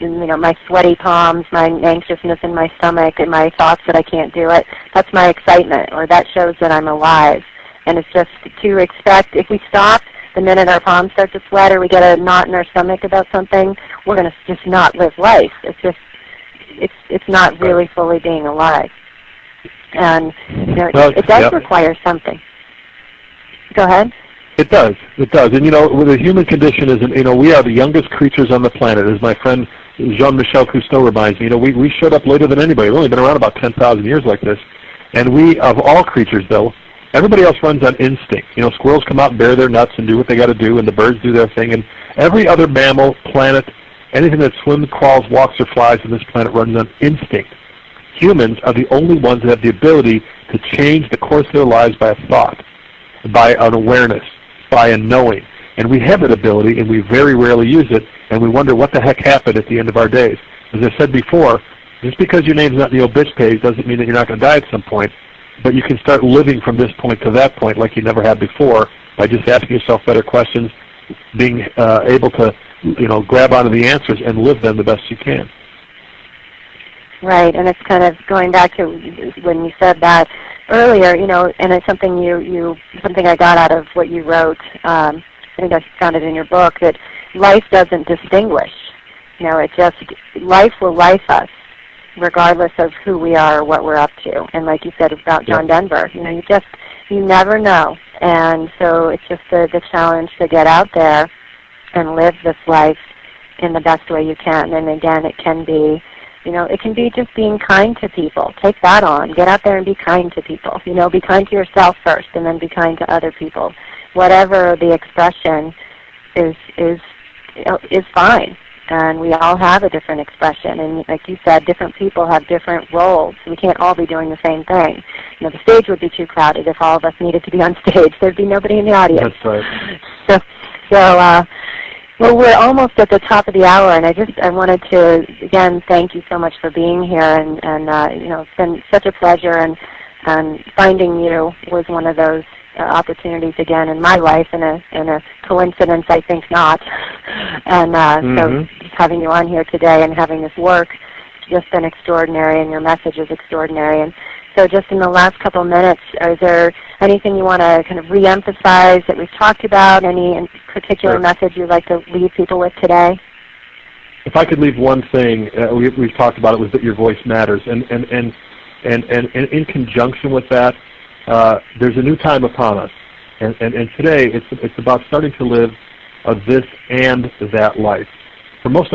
my sweaty palms, my anxiousness in my stomach, and my thoughts that I can't do it. That's my excitement, or that shows that I'm alive. And it's just to expect, if we stop the minute our palms start to sweat or we get a knot in our stomach about something, we're going to just not live life. It's not really fully being alive. And it does require something. Go ahead. It does. And the human condition is, we are the youngest creatures on the planet, as my friend Jean-Michel Cousteau reminds me. We showed up later than anybody. We've only been around about 10,000 years like this. And we, of all creatures, though, everybody else runs on instinct. Squirrels come out and bear their nuts and do what they got to do, and the birds do their thing. And every other mammal, planet, anything that swims, crawls, walks, or flies on this planet runs on instinct. Humans are the only ones that have the ability to change the course of their lives by a thought, by an awareness, by a knowing. And we have that ability, and we very rarely use it, and we wonder what the heck happened at the end of our days. As I said before, just because your name's not in the obit page doesn't mean that you're not going to die at some point, but you can start living from this point to that point like you never had before by just asking yourself better questions, being able to grab onto the answers and live them the best you can. Right, and it's kind of going back to when you said that earlier, and it's something something I got out of what you wrote. I think I found it in your book, that life doesn't distinguish. Life will life us, regardless of who we are or what we're up to. And like you said about John Denver, you never know. And so it's just the challenge to get out there and live this life in the best way you can. And again, it can be, it can be just being kind to people. Take that on. Get out there and be kind to people. Be kind to yourself first, and then be kind to other people. Whatever the expression is fine. And we all have a different expression. And like you said, different people have different roles. We can't all be doing the same thing. The stage would be too crowded if all of us needed to be on stage. There'd be nobody in the audience. That's right. Well, we're almost at the top of the hour, and I wanted to, again, thank you so much for being here. And it's been such a pleasure. And finding you was one of those opportunities again in my life, and a coincidence, I think not. And so just having you on here today and having this work has just been extraordinary, and your message is extraordinary. And so just in the last couple of minutes, is there anything you want to kind of re-emphasize that we've talked about, any particular message you'd like to leave people with today? If I could leave one thing, we've talked about it, was that your voice matters. And in conjunction with that, there's a new time upon us, and today it's about starting to live this and that life. For most